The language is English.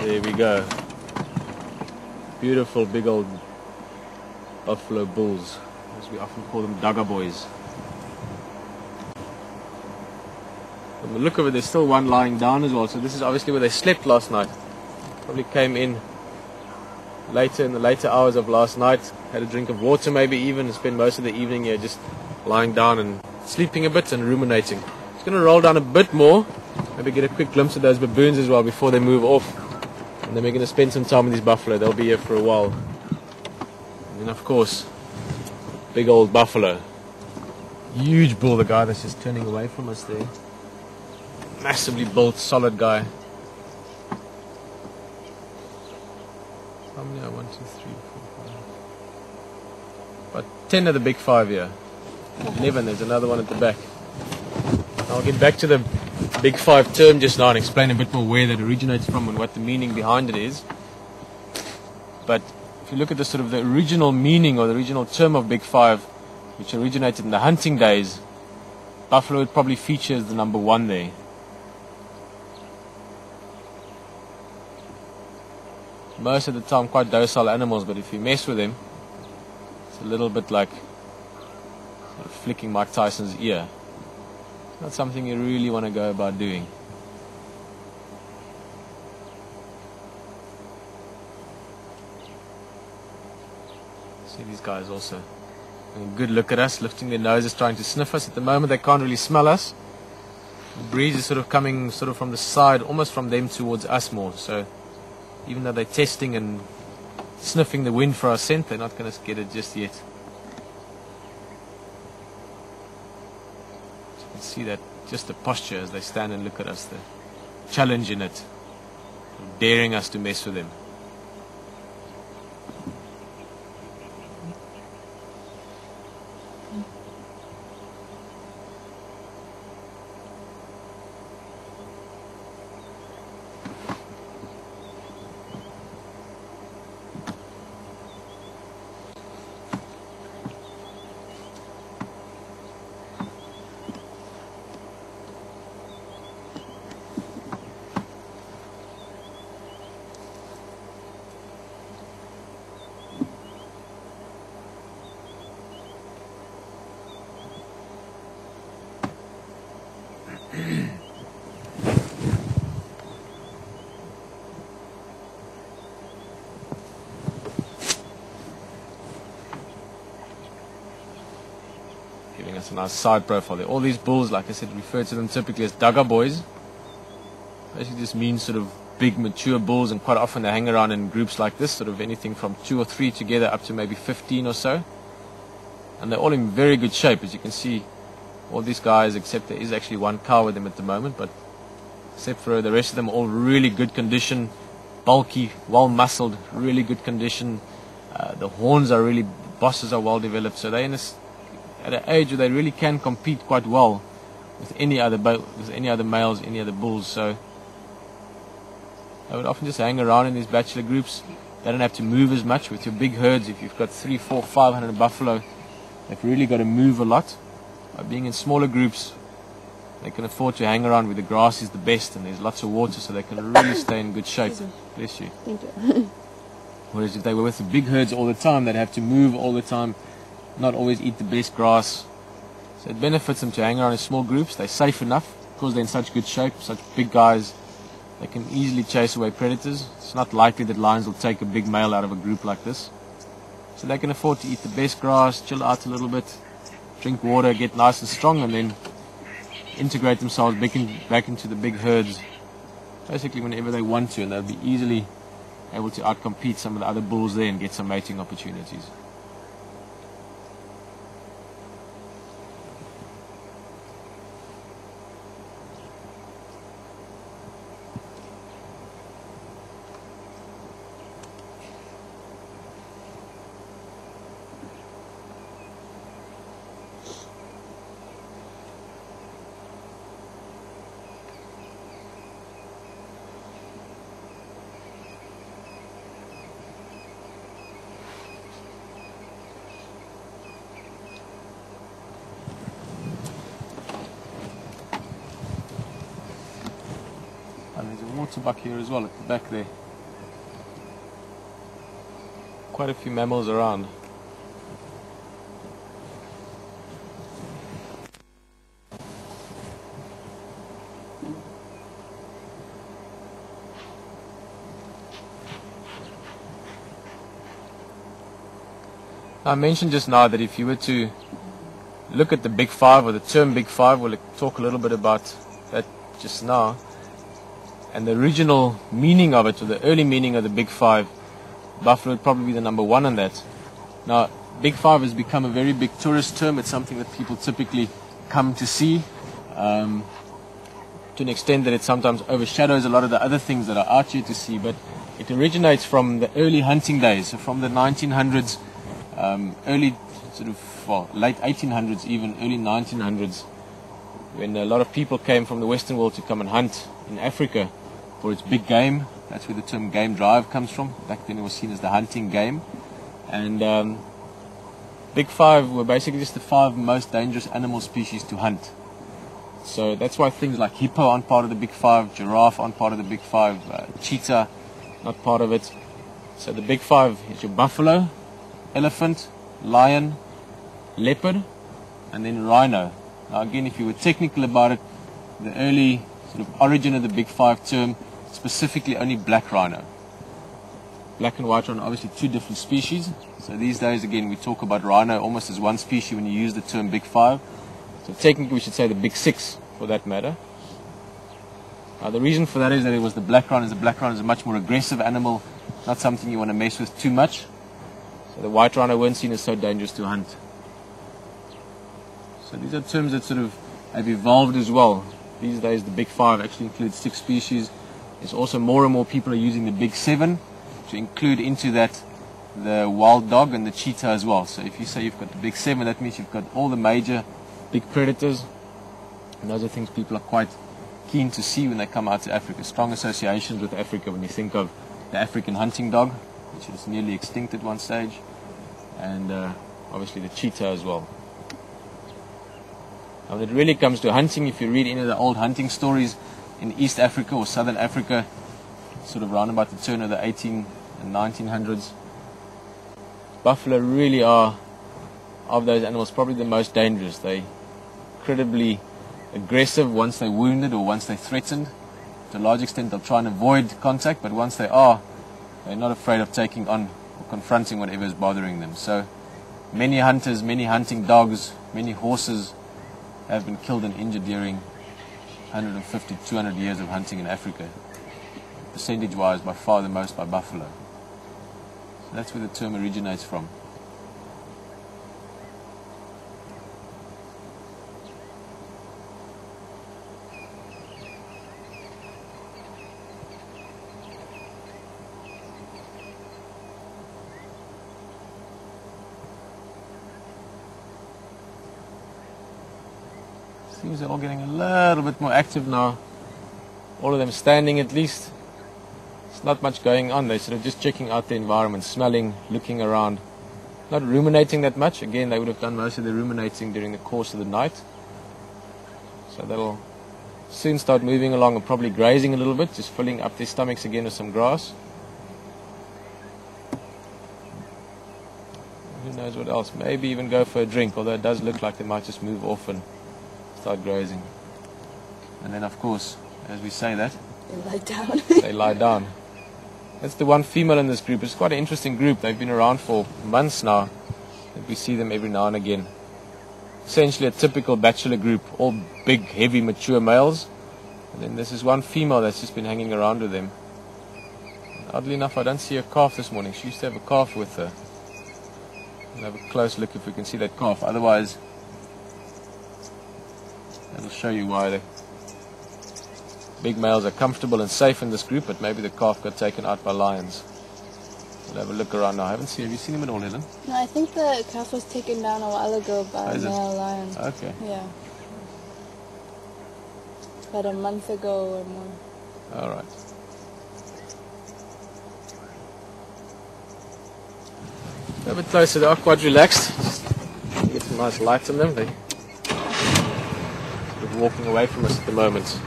There we go. Beautiful big old buffalo bulls, as we often call them, Dagga boys. From the look of it, there's still one lying down as well, so this is obviously where they slept last night. Probably came in later, in the later hours of last night, had a drink of water maybe even, and spent most of the evening here just lying down and sleeping a bit and ruminating. Just going to roll down a bit more, maybe get a quick glimpse of those baboons as well before they move off. And then we're going to spend some time with these buffalo. They'll be here for a while. And then of course, big old buffalo. Huge bull, the guy that's just turning away from us there. Massively built, solid guy. How many are 1, 2, 3, 4, 5? About 10 of the big 5 here. 11, there's another one at the back. I'll get back to the big 5 term just now and explain a bit more where that originates from and what the meaning behind it is. But if you look at the sort of the original meaning or the original term of big 5, which originated in the hunting days, buffalo would probably feature as the number 1 there. Most of the time quite docile animals, but if you mess with them, it's a little bit like sort of flicking Mike Tyson's ear. Not something you really want to go about doing. See these guys also having a good look at us, lifting their noses, trying to sniff us. At the moment they can't really smell us. The breeze is sort of coming sort of from the side, almost from them towards us more. So even though they're testing and sniffing the wind for our scent, they're not going to get it just yet. So you can see that just the posture as they stand and look at us, the challenge in it, daring us to mess with them. Giving us a nice side profile there. All these bulls, like I said, refer to them typically as Dagga boys. Basically just means sort of big mature bulls, and quite often they hang around in groups like this, sort of anything from 2 or 3 together up to maybe 15 or so. And they're all in very good shape, as you can see. All these guys, except there is actually one cow with them at the moment, but except for the rest of them, all really good condition, bulky, well muscled, really good condition. The horns are really, bosses are well developed, so they're at an age where they really can compete quite well with any other males, any other bulls. So they would often just hang around in these bachelor groups. They don't have to move as much. With your big herds, if you've got 300, 400, 500 buffalo, they've really got to move a lot. By being in smaller groups, they can afford to hang around where the grass is the best and there's lots of water, so they can really stay in good shape. Bless you. Thank you. Whereas if they were with the big herds all the time, they'd have to move all the time, not always eat the best grass. So it benefits them to hang around in small groups. They're safe enough because they're in such good shape, such big guys. They can easily chase away predators. It's not likely that lions will take a big male out of a group like this. So they can afford to eat the best grass, chill out a little bit, drink water, get nice and strong, and then integrate themselves back into the big herds basically whenever they want to, and they'll be easily able to outcompete some of the other bulls there and get some mating opportunities. And there's a water buck here as well at the back there. quite a few mammals around. I mentioned just now that if you were to look at the Big Five, or the term Big Five, we'll talk a little bit about that just now, and the original meaning of it, or the early meaning of the Big Five, buffalo would probably be the number one on that. Now, Big Five has become a very big tourist term. It's something that people typically come to see, to an extent that it sometimes overshadows a lot of the other things that are out here to see, but it originates from the early hunting days, so from the 1900s, early sort of, well, late 1800s, even early 1900s, when a lot of people came from the Western world to come and hunt in Africa for its big game. That's where the term game drive comes from. Back then it was seen as the hunting game. And Big Five were basically just the 5 most dangerous animal species to hunt. So that's why things like hippo aren't part of the Big Five, giraffe aren't part of the Big Five, cheetah not part of it. So the Big Five is your buffalo, elephant, lion, leopard, and then rhino. Now again, if you were technical about it, the early sort of origin of the Big Five term, specifically only black rhino. Black and white rhino, obviously 2 different species. So these days, again, we talk about rhino almost as one species when you use the term Big Five. So technically we should say the Big Six for that matter. The reason for that is that it was the black rhino. The black rhino is a much more aggressive animal, not something you want to mess with too much. So the white rhino weren't seen as so dangerous to hunt. So these are terms that sort of have evolved as well. These days the Big Five actually includes 6 species. There's also more and more people are using the Big Seven to include into that the wild dog and the cheetah as well. So if you say you've got the Big Seven, that means you've got all the major big predators. And those are things people are quite keen to see when they come out to Africa. Strong associations with Africa when you think of the African hunting dog, which is nearly extinct at one stage, and obviously the cheetah as well. Now when it really comes to hunting, if you read any of the old hunting stories in East Africa or Southern Africa, sort of around about the turn of the 18 and 1900s, buffalo really are, of those animals, probably the most dangerous. They're incredibly aggressive once they're wounded or once they're threatened. To a large extent they'll try and avoid contact, but once they are, they're not afraid of taking on or confronting whatever is bothering them. So many hunters, many hunting dogs, many horses have been killed and injured during 150, 200 years of hunting in Africa. Percentage-wise, by far the most by buffalo. So that's where the term originates from. Seems they're all getting a little bit more active now. All of them standing at least. There's not much going on. They're sort of just checking out the environment, smelling, looking around. Not ruminating that much. Again, they would have done most of the ruminating during the course of the night. So they'll soon start moving along and probably grazing a little bit, just filling up their stomachs again with some grass. Who knows what else? Maybe even go for a drink, although it does look like they might just move off and start grazing. And then of course, as we say that, they lie down. They lie down. That's the one female in this group. It's quite an interesting group. They've been around for months now. And we see them every now and again. Essentially a typical bachelor group, all big, heavy, mature males. And then this is one female that's just been hanging around with them. And oddly enough, I don't see a calf this morning. She used to have a calf with her. We'll have a close look if we can see that calf. Otherwise, that'll show you why the big males are comfortable and safe in this group, but maybe the calf got taken out by lions. We'll have a look around now. I haven't seen. Have you seen him at all, Helen? No, I think the calf was taken down a while ago by a male lion. Okay. Yeah. About a month ago or more. All right. A bit closer. They are quite relaxed. Just get some nice light on them. They're sort of walking away from us at the moment.